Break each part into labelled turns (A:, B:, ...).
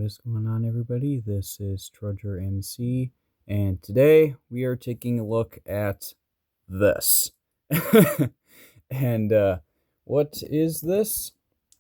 A: is going on, everybody? This is Trudger MC, and today we are taking a look at this. And what is this?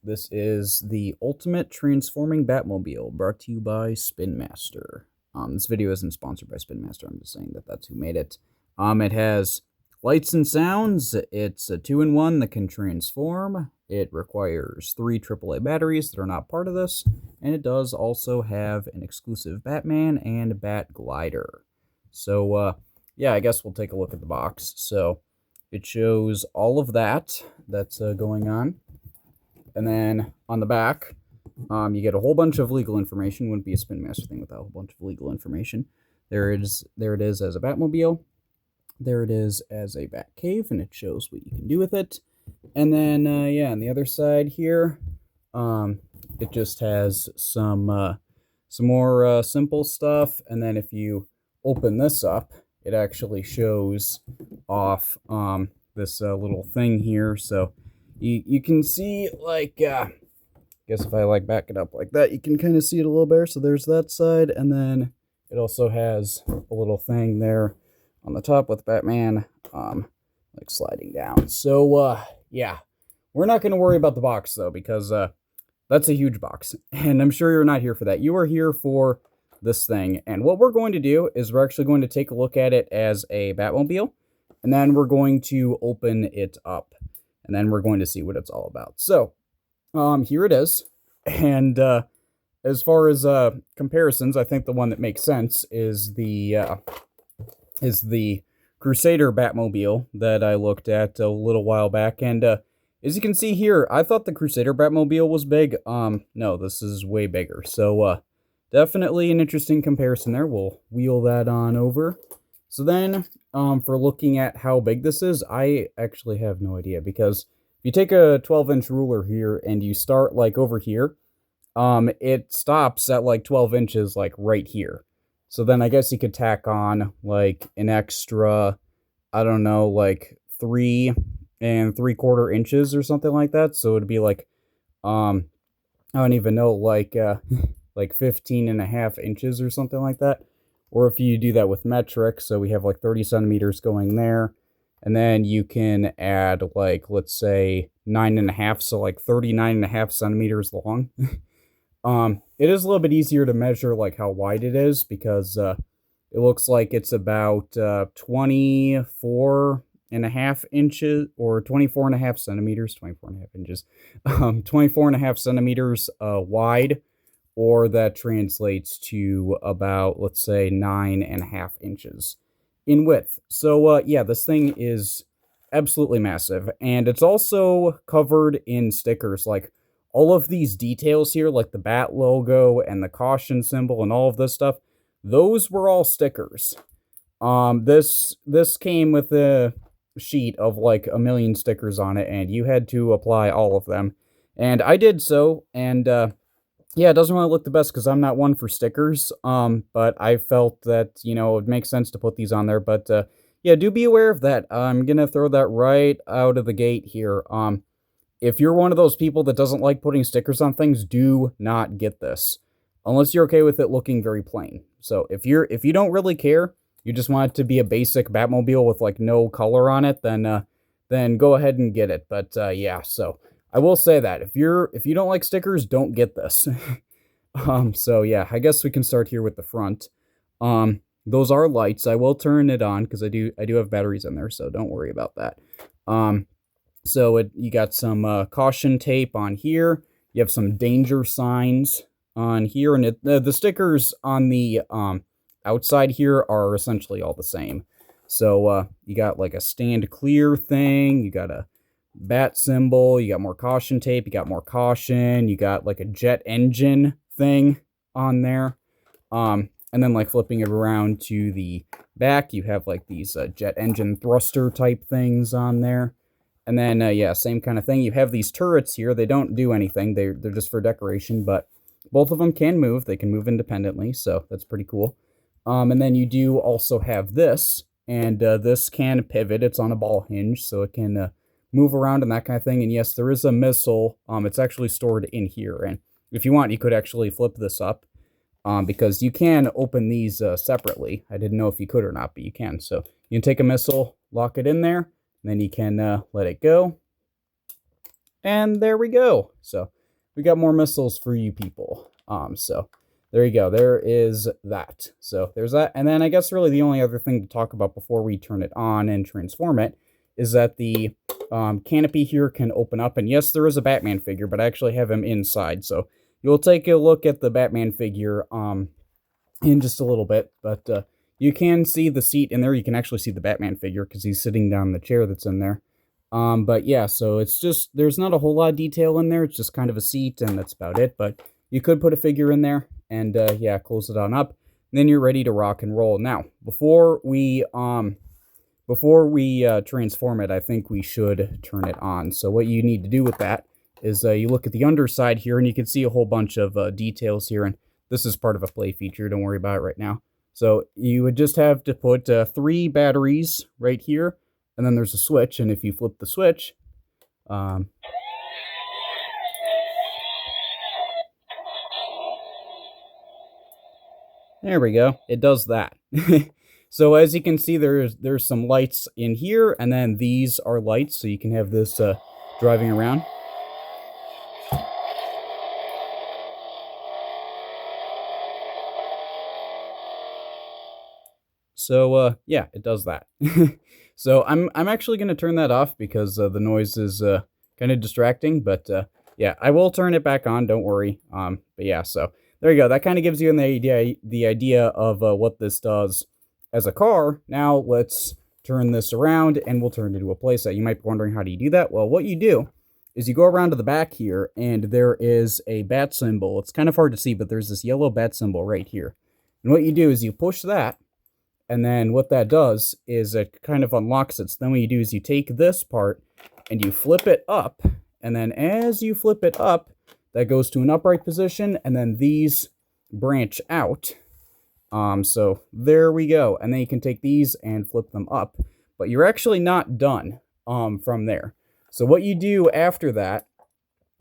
A: This is the Ultimate Transforming Batmobile, brought to you by Spin Master. This video isn't sponsored by Spin Master. I'm just saying that that's who made it. It has lights and sounds. It's a 2-in-1 that can transform. It requires 3 AAA batteries that are not part of this, and it does also have an exclusive Batman and Bat Glider. So, yeah, I guess we'll take a look at the box. So, it shows all of that's going on. And then on the back, you get a whole bunch of legal information. Wouldn't be a Spin Master thing without a whole bunch of legal information. There it is as a Batmobile. There it is as a Batcave, and it shows what you can do with it. And then, yeah, on the other side here, it just has some more simple stuff. And then if you open this up, it actually shows off this little thing here. So you can see, like, I guess if I back it up like that, you can kind of see it a little better. So there's that side, and then it also has a little thing there on the top with Batman, like sliding down. So, yeah, we're not going to worry about the box, though, because that's a huge box, and I'm sure you're not here for that. You are here for this thing, and what we're going to do is we're actually going to take a look at it as a Batmobile, and then we're going to open it up, and then we're going to see what it's all about. So, here it is, and as far as comparisons, I think the one that makes sense is the Crusader Batmobile that I looked at a little while back, and as you can see here, I thought the Crusader Batmobile was big. No, this is way bigger. So definitely an interesting comparison there. We'll wheel that on over. So then, for looking at how big this is, I actually have no idea, because if you take a 12-inch ruler here and you start like over here, it stops at like 12 inches like right here. So then I guess you could tack on like an extra, I don't know, like 3 3/4 inches or something like that. So it'd be like, I don't even know, like 15.5 inches or something like that. Or if you do that with metric, so we have like 30 centimeters going there. And then you can add like, let's say 9.5, so like 39.5 centimeters long. It is a little bit easier to measure like how wide it is, because it looks like it's about 24.5 inches or 24.5 centimeters, 24.5 inches, 24.5 centimeters wide, or that translates to about, let's say, 9.5 inches in width. So yeah, this thing is absolutely massive, and it's also covered in stickers. Like, all of these details here, like the bat logo and the caution symbol and all of this stuff, those were all stickers. This came with a sheet of like 1 million stickers on it, and you had to apply all of them. And I did so, and yeah, it doesn't really look the best because I'm not one for stickers, but I felt that, you know, it makes sense to put these on there. But yeah, do be aware of that. I'm gonna throw that right out of the gate here. If you're one of those people that doesn't like putting stickers on things, do not get this, unless you're okay with it looking very plain. So if you don't really care, you just want it to be a basic Batmobile with like no color on it, then go ahead and get it. But yeah, so I will say that if you don't like stickers, don't get this. So yeah, I guess we can start here with the front. Those are lights. I will turn it on because I do have batteries in there, so don't worry about that. So you got some caution tape on here. You have some danger signs on here, and the stickers on the outside here are essentially all the same. So you got like a stand clear thing. You got a bat symbol. You got more caution tape. You got more caution. You got like a jet engine thing on there. And then like flipping it around to the back, you have like these jet engine thruster type things on there. And then, yeah, same kind of thing. You have these turrets here. They don't do anything. They're just for decoration, but both of them can move. They can move independently, so that's pretty cool. And then you do also have this, and this can pivot. It's on a ball hinge, so it can move around and that kind of thing. And yes, there is a missile. It's actually stored in here, and if you want, you could actually flip this up because you can open these separately. I didn't know if you could or not, but you can. So you can take a missile, lock it in there, and then you can let it go. And there we go. So we got more missiles for you people. So there you go. There is that. So there's that. And then I guess really the only other thing to talk about before we turn it on and transform it is that the canopy here can open up. And yes, there is a Batman figure, but I actually have him inside. So you'll take a look at the Batman figure in just a little bit. But you can see the seat in there. You can actually see the Batman figure because he's sitting down in the chair that's in there. But yeah, so it's just, there's not a whole lot of detail in there. It's just kind of a seat and that's about it. But you could put a figure in there and yeah, close it on up. And then you're ready to rock and roll. Now, before we transform it, I think we should turn it on. So what you need to do with that is you look at the underside here and you can see a whole bunch of details here. And this is part of a play feature. Don't worry about it right now. So you would just have to put 3 batteries right here. And then there's a switch, and if you flip the switch, there we go. It does that. So as you can see, there's some lights in here, and then these are lights, so you can have this driving around. So yeah, it does that. So I'm actually going to turn that off because the noise is kind of distracting. But yeah, I will turn it back on. Don't worry. But yeah, so there you go. That kind of gives you an idea of what this does as a car. Now let's turn this around and we'll turn it into a playset. You might be wondering, how do you do that? Well, what you do is you go around to the back here and there is a bat symbol. It's kind of hard to see, but there's this yellow bat symbol right here. And what you do is you push that. And then what that does is it kind of unlocks it. So then what you do is you take this part and you flip it up. And then as you flip it up, that goes to an upright position. And then these branch out. So there we go. And then you can take these and flip them up. But you're actually not done from there. So what you do after that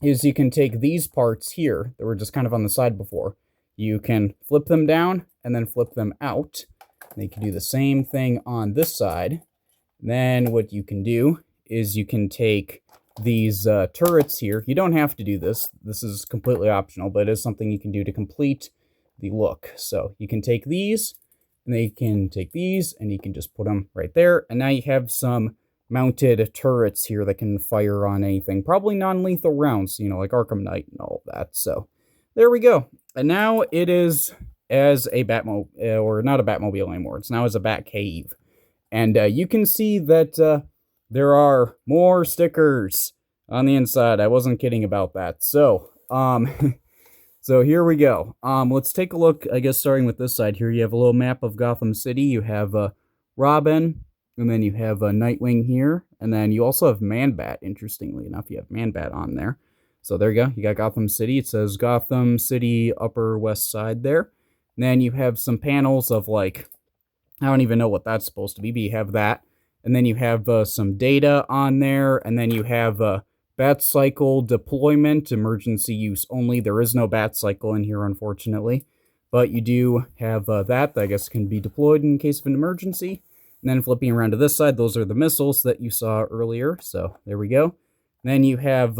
A: is you can take these parts here that were just kind of on the side before. You can flip them down and then flip them out. And you can do the same thing on this side. Then what you can do is you can take these turrets here. You don't have to do this. This is completely optional, but it is something you can do to complete the look. So you can take these, and then you can take these, and you can just put them right there. And now you have some mounted turrets here that can fire on anything. Probably non-lethal rounds, you know, like Arkham Knight and all of that. So there we go. And now it is as a Batmobile, or not a Batmobile anymore. It's now as a Bat Cave. And you can see that there are more stickers on the inside. I wasn't kidding about that. So, so here we go. Let's take a look, I guess, starting with this side here. You have a little map of Gotham City. You have Robin, and then you have Nightwing here. And then you also have Man-Bat, interestingly enough. You have Man-Bat on there. So there you go. You got Gotham City. It says Gotham City Upper West Side there. And then you have some panels of, like, I don't even know what that's supposed to be, but you have that. And then you have some data on there. And then you have Bat Cycle deployment, emergency use only. There is no Bat Cycle in here, unfortunately. But you do have that I guess can be deployed in case of an emergency. And then flipping around to this side, those are the missiles that you saw earlier. So there we go. And then you have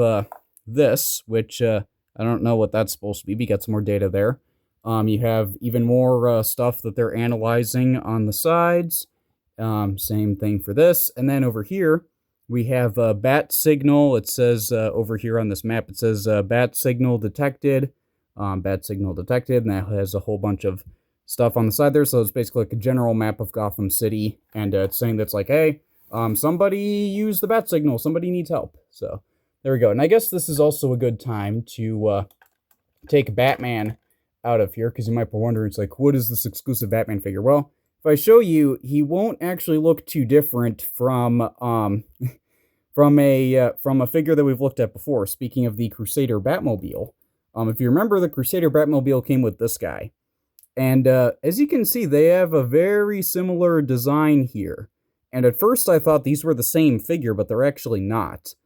A: this, which I don't know what that's supposed to be. But you got some more data there. You have even more stuff that they're analyzing on the sides. Same thing for this. And then over here, we have bat signal. It says over here on this map, it says bat signal detected. Bat signal detected. And that has a whole bunch of stuff on the side there. So it's basically like a general map of Gotham City. And it's saying that's like, hey, somebody use the bat signal. Somebody needs help. So there we go. And I guess this is also a good time to take Batman out of here, because you might be wondering, it's like, what is this exclusive Batman figure? Well, if I show you, he won't actually look too different from from a figure that we've looked at before. Speaking of the Crusader Batmobile, if you remember, the Crusader Batmobile came with this guy, and as you can see, they have a very similar design here. And at first, I thought these were the same figure, but they're actually not.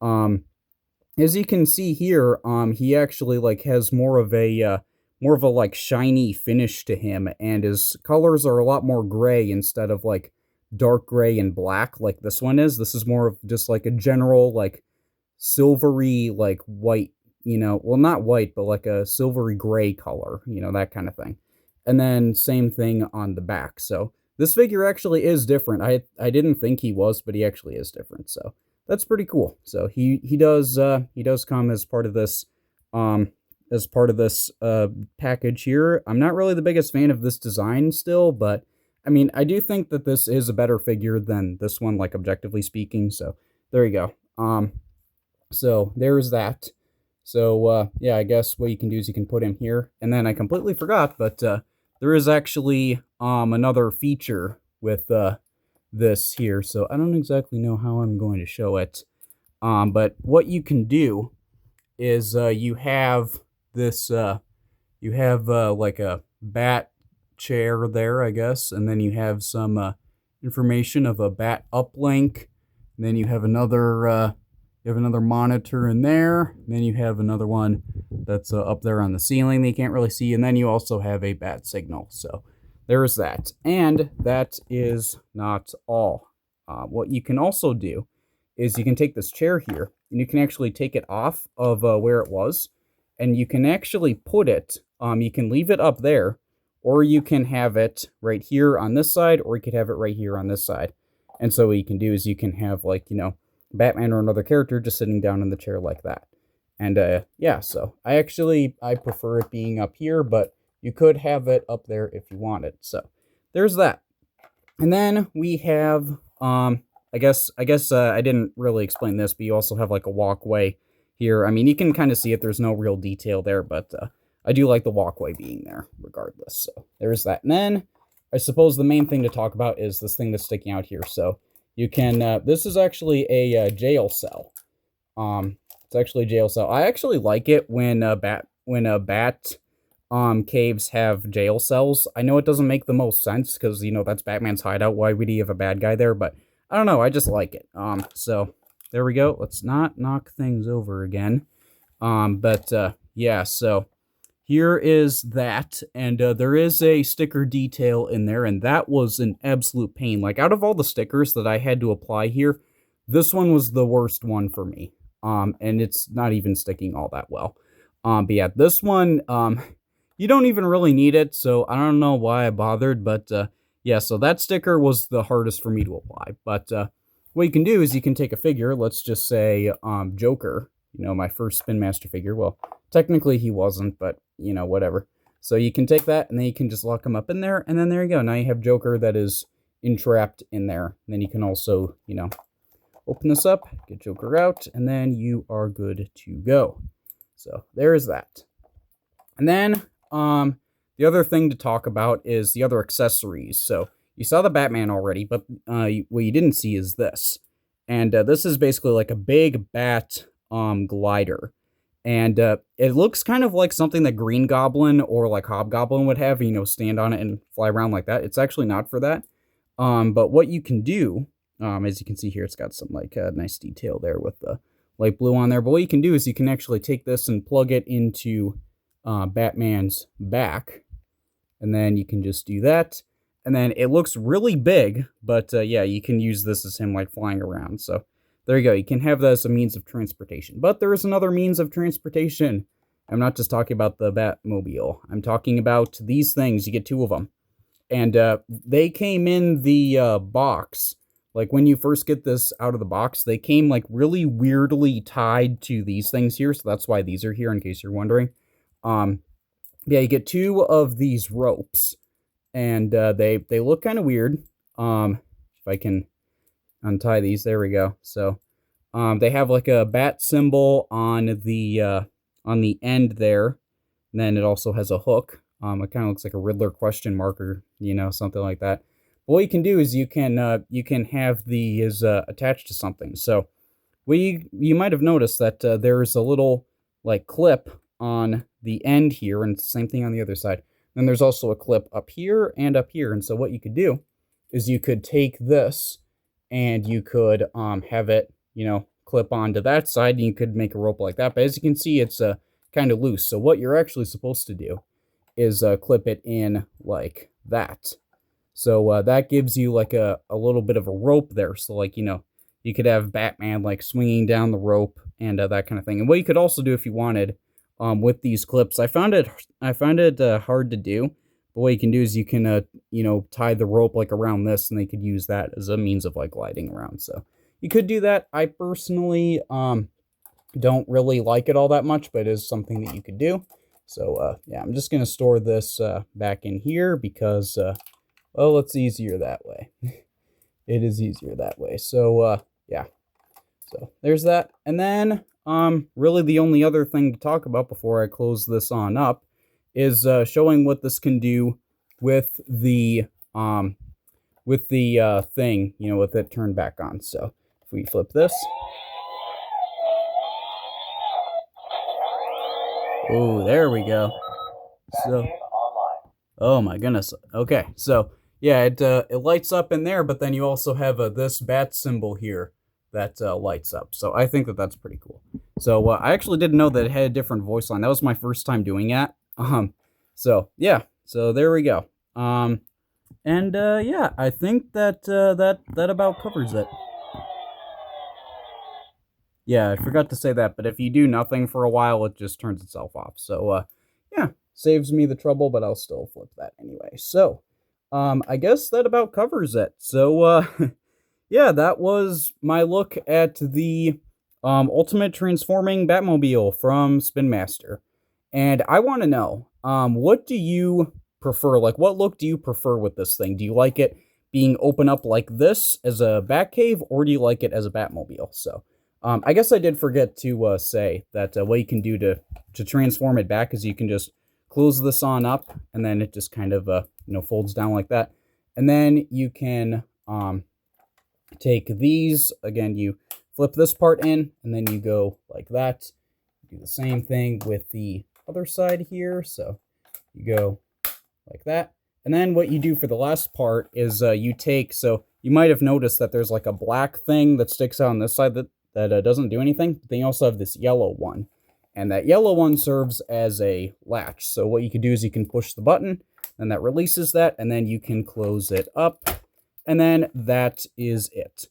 A: As you can see here, he actually like has more of a more of a, like, shiny finish to him, and his colors are a lot more gray instead of, like, dark gray and black like this one is. This is more of just, like, a general, like, silvery, like, white, well, not white, but like a silvery gray color, that kind of thing. And then same thing on the back. So this figure actually is different. I didn't think he was, but he actually is different. So that's pretty cool. So he does come um as part of this package here. I'm not really the biggest fan of this design still, but I mean, I do think that this is a better figure than this one, like objectively speaking. So there you go. So there's that. So yeah, I guess what you can do is you can put him here. And then I completely forgot, but there is actually another feature with this here. So I don't exactly know how I'm going to show it. But what you can do is you have this you have like a bat chair there, I guess, and then you have some information of a bat uplink. And then you have another monitor in there. And then you have another one that's up there on the ceiling that you can't really see. And then you also have a bat signal. So there's that. And that is not all. What you can also do is you can take this chair here and you can actually take it off of where it was. And you can actually put it, you can leave it up there, or you can have it right here on this side, or you could have it right here on this side. And so what you can do is you can have, like, Batman or another character just sitting down in the chair like that. And yeah, so I prefer it being up here, but you could have it up there if you wanted. So there's that. And then we have, I guess I didn't really explain this, but you also have like a walkway here. I mean, you can kind of see it. There's no real detail there, but I do like the walkway being there regardless. So there's that. And then I suppose the main thing to talk about is this thing that's sticking out here. So you can, this is actually a jail cell. It's actually a jail cell. I actually like it when bat caves have jail cells. I know it doesn't make the most sense because, that's Batman's hideout. Why would he have a bad guy there? But I don't know. I just like it. So there we go. Let's not knock things over again. But yeah, so here is that, and there is a sticker detail in there, and that was an absolute pain. Like, out of all the stickers that I had to apply here, this one was the worst one for me. And it's not even sticking all that well. But yeah, this one, you don't even really need it, so I don't know why I bothered, but yeah, so that sticker was the hardest for me to apply. But what you can do is you can take a figure, let's just say Joker, my first Spin Master figure. Well, technically he wasn't, but, whatever. So you can take that, and then you can just lock him up in there, and then there you go. Now you have Joker that is entrapped in there. And then you can also, open this up, get Joker out, and then you are good to go. So there is that. And then the other thing to talk about is the other accessories. So you saw the Batman already, but what you didn't see is this. And this is basically like a big bat glider. And it looks kind of like something that Green Goblin or like Hobgoblin would have, stand on it and fly around like that. It's actually not for that. But what you can do, as you can see here, it's got some like nice detail there with the light blue on there. But what you can do is you can actually take this and plug it into Batman's back. And then you can just do that. And then it looks really big, but yeah, you can use this as him like flying around. So there you go. You can have that as a means of transportation. But there is another means of transportation. I'm not just talking about the Batmobile. I'm talking about these things. You get two of them. And they came in the box. Like when you first get this out of the box, they came like really weirdly tied to these things here. So that's why these are here, in case you're wondering. Yeah, you get two of these ropes. And they look kind of weird. If I can untie these, there we go. So they have like a bat symbol on the end there. And then it also has a hook. It kind of looks like a Riddler question mark or, something like that. But what you can do is you can have these attached to something. So you might have noticed that there's a little like clip on the end here, and same thing on the other side. Then there's also a clip up here and up here. And so what you could do is you could take this and you could have it, clip onto that side, and you could make a rope like that. But as you can see, it's kind of loose. So what you're actually supposed to do is clip it in like that. So that gives you like a little bit of a rope there. So like, you could have Batman like swinging down the rope and that kind of thing. And what you could also do if you wanted with these clips, I found it hard to do. But what you can do is you can tie the rope like around this, and they could use that as a means of like gliding around. So you could do that. I personally don't really like it all that much, but it is something that you could do. So yeah, I'm just gonna store this back in here because well, it's easier that way. It is easier that way. So yeah. So there's that. And then really the only other thing to talk about before I close this on up is showing what this can do with the thing, with it turned back on. So if we flip this. Oh, there we go. So, oh my goodness. Okay, so yeah, it lights up in there, but then you also have this bat symbol here that lights up. So I think that that's pretty cool. So I actually didn't know that it had a different voice line. That was my first time doing that. So yeah, so there we go. And yeah, I think that that about covers it. Yeah, I forgot to say that, but if you do nothing for a while, it just turns itself off. So yeah, saves me the trouble, but I'll still flip that anyway. So I guess that about covers it. So yeah, that was my look at the Ultimate Transforming Batmobile from Spin Master. And I want to know, what do you prefer? Like, what look do you prefer with this thing? Do you like it being open up like this as a Batcave, or do you like it as a Batmobile? So I guess I did forget to say that what you can do to transform it back is you can just close this on up, and then it just kind of folds down like that. And then you can take these, again, you flip this part in, and then you go like that. Do the same thing with the other side here. So you go like that. And then what you do for the last part is you take, so you might have noticed that there's like a black thing that sticks out on this side that doesn't do anything. But then you also have this yellow one. And that yellow one serves as a latch. So what you can do is you can push the button, and that releases that, and then you can close it up. And then that is it.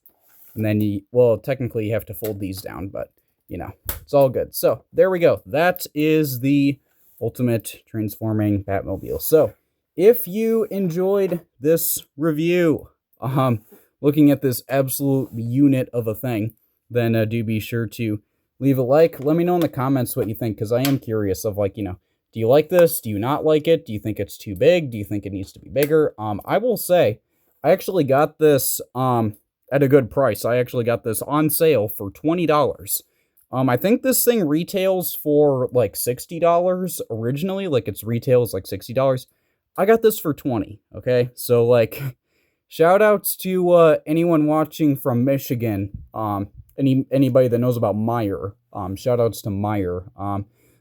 A: And then well, technically you have to fold these down, but it's all good. So there we go. That is the Ultimate Transforming Batmobile. So if you enjoyed this review, looking at this absolute unit of a thing, then do be sure to leave a like. Let me know in the comments what you think, because I am curious of like, do you like this? Do you not like it? Do you think it's too big? Do you think it needs to be bigger? I will say, I actually got this at a good price. I actually got this on sale for $20. I think this thing retails for like $60 originally. Like its retail is like $60. I got this for $20. Okay, so like, shout outs to anyone watching from Michigan. Anybody that knows about Meyer. Shout outs to Meyer.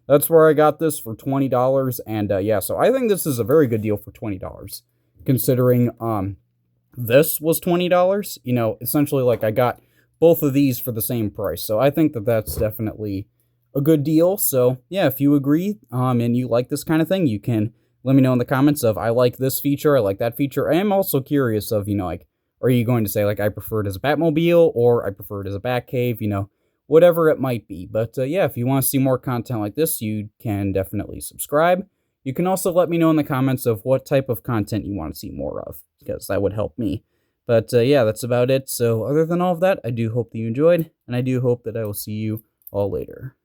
A: That's where I got this for $20. And yeah, so I think this is a very good deal for $20, considering this was $20. Essentially, like, I got both of these for the same price. So I think that that's definitely a good deal. So yeah, if you agree and you like this kind of thing, you can let me know in the comments of, I like this feature, I like that feature. I am also curious of, like, are you going to say, like, I prefer it as a Batmobile, or I prefer it as a Batcave, whatever it might be. But yeah, if you want to see more content like this, you can definitely subscribe. You can also let me know in the comments of what type of content you want to see more of, because that would help me. But yeah, that's about it. So other than all of that, I do hope that you enjoyed, and I do hope that I will see you all later.